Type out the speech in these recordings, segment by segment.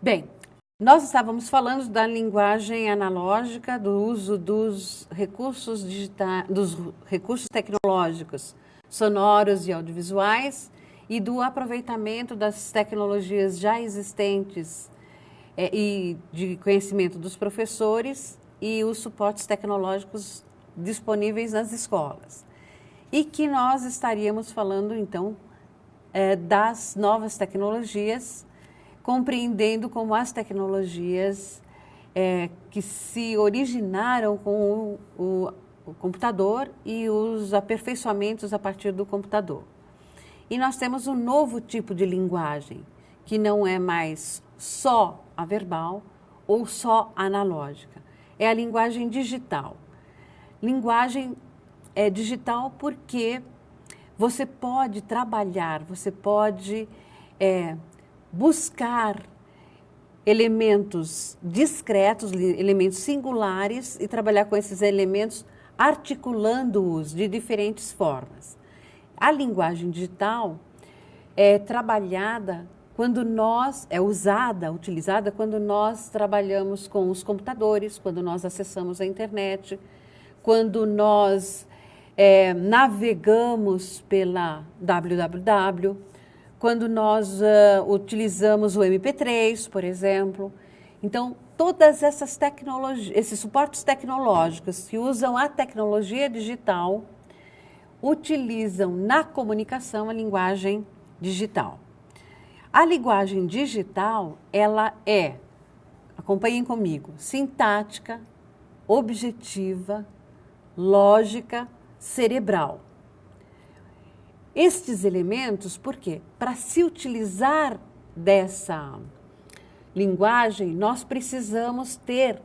Bem, nós estávamos falando da linguagem analógica, do uso dos recursos digitais, dos recursos tecnológicos, sonoros e audiovisuais, e do aproveitamento das tecnologias já existentes e de conhecimento dos professores e os suportes tecnológicos disponíveis nas escolas. E que nós estaríamos falando, então, das novas tecnologias, compreendendo como as tecnologias que se originaram com o computador e os aperfeiçoamentos a partir do computador. E nós temos um novo tipo de linguagem, que não é mais só a verbal ou só analógica. É a linguagem digital. Linguagem digital porque você pode trabalhar, você pode buscar elementos discretos, elementos singulares e trabalhar com esses elementos articulando-os de diferentes formas. A linguagem digital é trabalhada quando nós, utilizada quando nós trabalhamos com os computadores, quando nós acessamos a internet, quando nós navegamos pela www, quando nós utilizamos o MP3, por exemplo. Então, todas essas tecnologias, esses suportes tecnológicos que usam a tecnologia digital, utilizam na comunicação a linguagem digital. A linguagem digital, ela acompanhem comigo, sintática, objetiva, lógica, cerebral. Estes elementos, por quê? Para se utilizar dessa linguagem, nós precisamos ter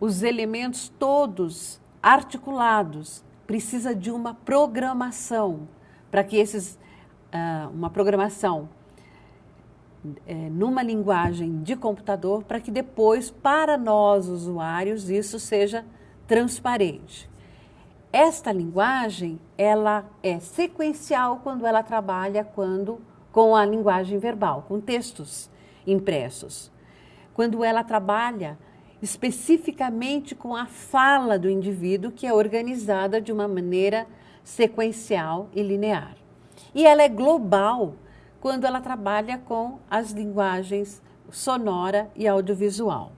os elementos todos articulados. Precisa de uma programação, para que uma programação numa linguagem de computador, para que depois, para nós usuários, isso seja transparente. Esta linguagem, ela é sequencial quando ela trabalha com a linguagem verbal, com textos impressos. Quando ela trabalha especificamente com a fala do indivíduo, que é organizada de uma maneira sequencial e linear. E ela é global quando ela trabalha com as linguagens sonora e audiovisual.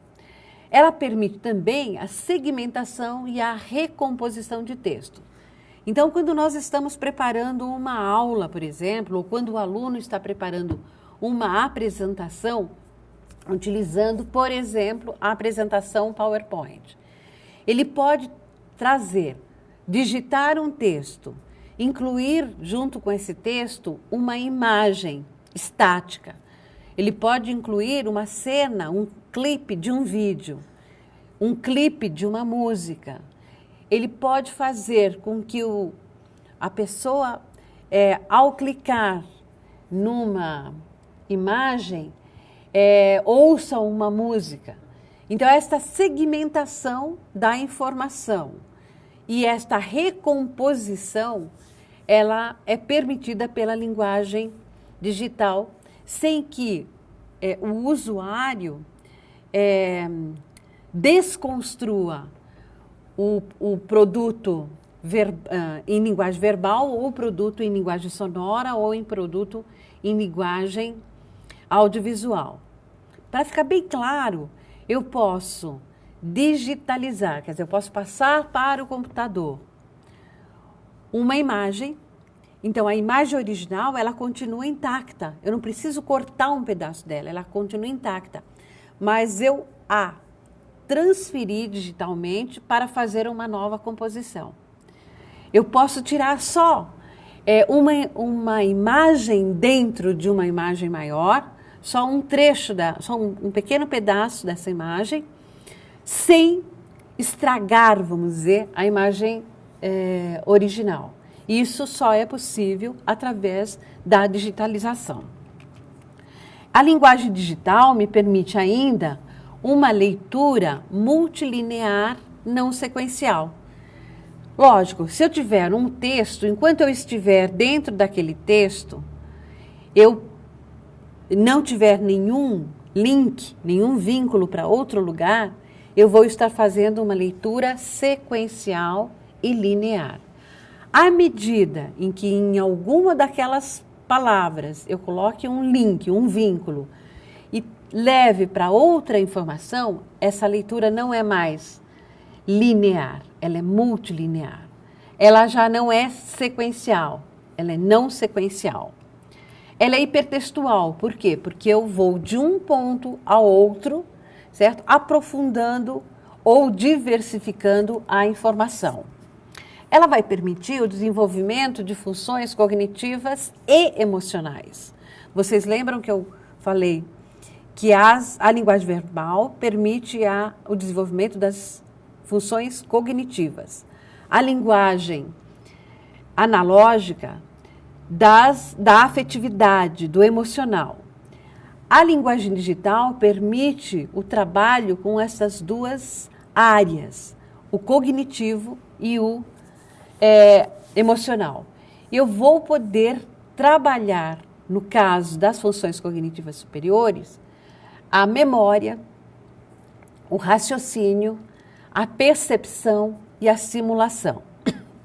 Ela permite também a segmentação e a recomposição de texto. Então, quando nós estamos preparando uma aula, por exemplo, ou quando o aluno está preparando uma apresentação, utilizando, por exemplo, a apresentação PowerPoint, ele pode digitar um texto, incluir junto com esse texto uma imagem estática. Ele pode incluir uma cena, um clipe de um vídeo, um clipe de uma música. Ele pode fazer com que a pessoa, ao clicar numa imagem, ouça uma música. Então, esta segmentação da informação e esta recomposição, ela é permitida pela linguagem digital, sem que o usuário desconstrua o produto em linguagem verbal, ou o produto em linguagem sonora, ou em produto em linguagem audiovisual. Para ficar bem claro, eu posso digitalizar, quer dizer, eu posso passar para o computador uma imagem. Então, a imagem original, ela continua intacta. Eu não preciso cortar um pedaço dela, ela continua intacta. Mas eu a transferi digitalmente para fazer uma nova composição. Eu posso tirar só uma imagem dentro de uma imagem maior, só um trecho, só um pequeno pedaço dessa imagem, sem estragar, vamos dizer, a imagem original. Isso só é possível através da digitalização. A linguagem digital me permite ainda uma leitura multilinear não sequencial. Lógico, se eu tiver um texto, enquanto eu estiver dentro daquele texto, eu não tiver nenhum link, nenhum vínculo para outro lugar, eu vou estar fazendo uma leitura sequencial e linear. À medida em que em alguma daquelas palavras eu coloque um link, um vínculo, e leve para outra informação, essa leitura não é mais linear, ela é multilinear. Ela já não é sequencial, ela é não sequencial. Ela é hipertextual, por quê? Porque eu vou de um ponto ao outro, certo? Aprofundando ou diversificando a informação. Ela vai permitir o desenvolvimento de funções cognitivas e emocionais. Vocês lembram que eu falei que a linguagem verbal permite o desenvolvimento das funções cognitivas. A linguagem analógica da afetividade, do emocional. A linguagem digital permite o trabalho com essas duas áreas, o cognitivo e o emocional. Eu vou poder trabalhar, no caso das funções cognitivas superiores, a memória, o raciocínio, a percepção e a simulação.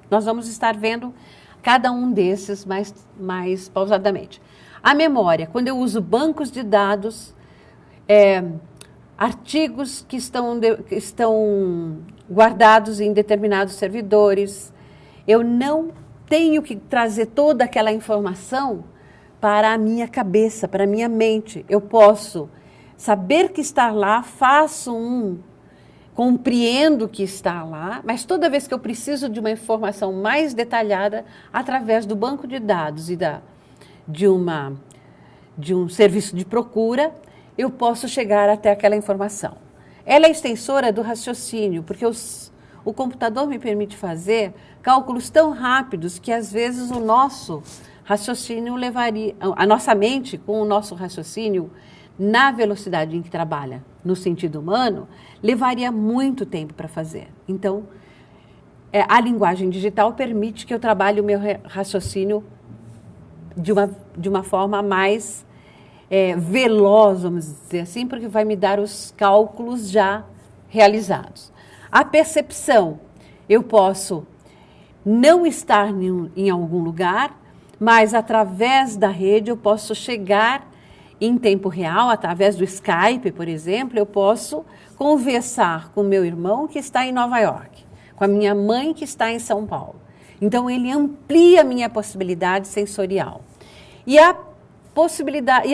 Nós vamos estar vendo cada um desses mais pausadamente. A memória, quando eu uso bancos de dados, artigos que estão guardados em determinados servidores, eu não tenho que trazer toda aquela informação para a minha cabeça, para a minha mente. Eu posso saber que está lá, compreendo que está lá, mas toda vez que eu preciso de uma informação mais detalhada, através do banco de dados e de um serviço de procura, eu posso chegar até aquela informação. Ela é extensora do raciocínio, porque o computador me permite fazer cálculos tão rápidos que, às vezes, o nosso raciocínio a nossa mente, com o nosso raciocínio, na velocidade em que trabalha, no sentido humano, levaria muito tempo para fazer. Então, a linguagem digital permite que eu trabalhe o meu raciocínio de uma forma mais veloz, vamos dizer assim, porque vai me dar os cálculos já realizados. A percepção, eu posso não estar em algum lugar, mas através da rede eu posso chegar em tempo real, através do Skype, por exemplo, eu posso conversar com meu irmão que está em Nova York, com a minha mãe que está em São Paulo. Então, ele amplia a minha possibilidade sensorial. E a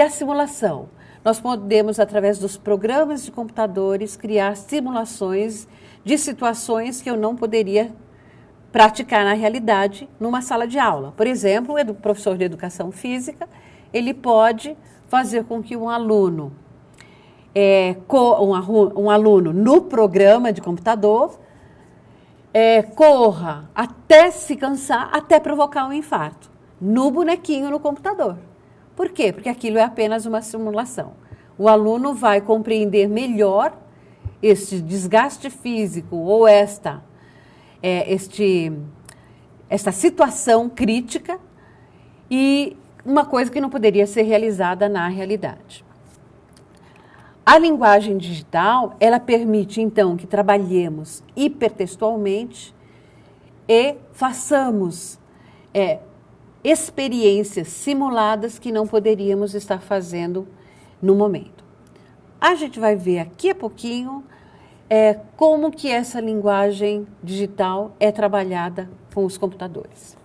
simulação. Nós podemos, através dos programas de computadores, criar simulações de situações que eu não poderia praticar na realidade numa sala de aula. Por exemplo, o professor de educação física, ele pode fazer com que um aluno no programa de computador corra até se cansar, até provocar um infarto, no bonequinho no computador. Por quê? Porque aquilo é apenas uma simulação. O aluno vai compreender melhor este desgaste físico ou esta situação crítica e uma coisa que não poderia ser realizada na realidade. A linguagem digital, ela permite, então, que trabalhemos hipertextualmente e façamos experiências simuladas que não poderíamos estar fazendo no momento. A gente vai ver aqui a pouquinho como que essa linguagem digital é trabalhada com os computadores.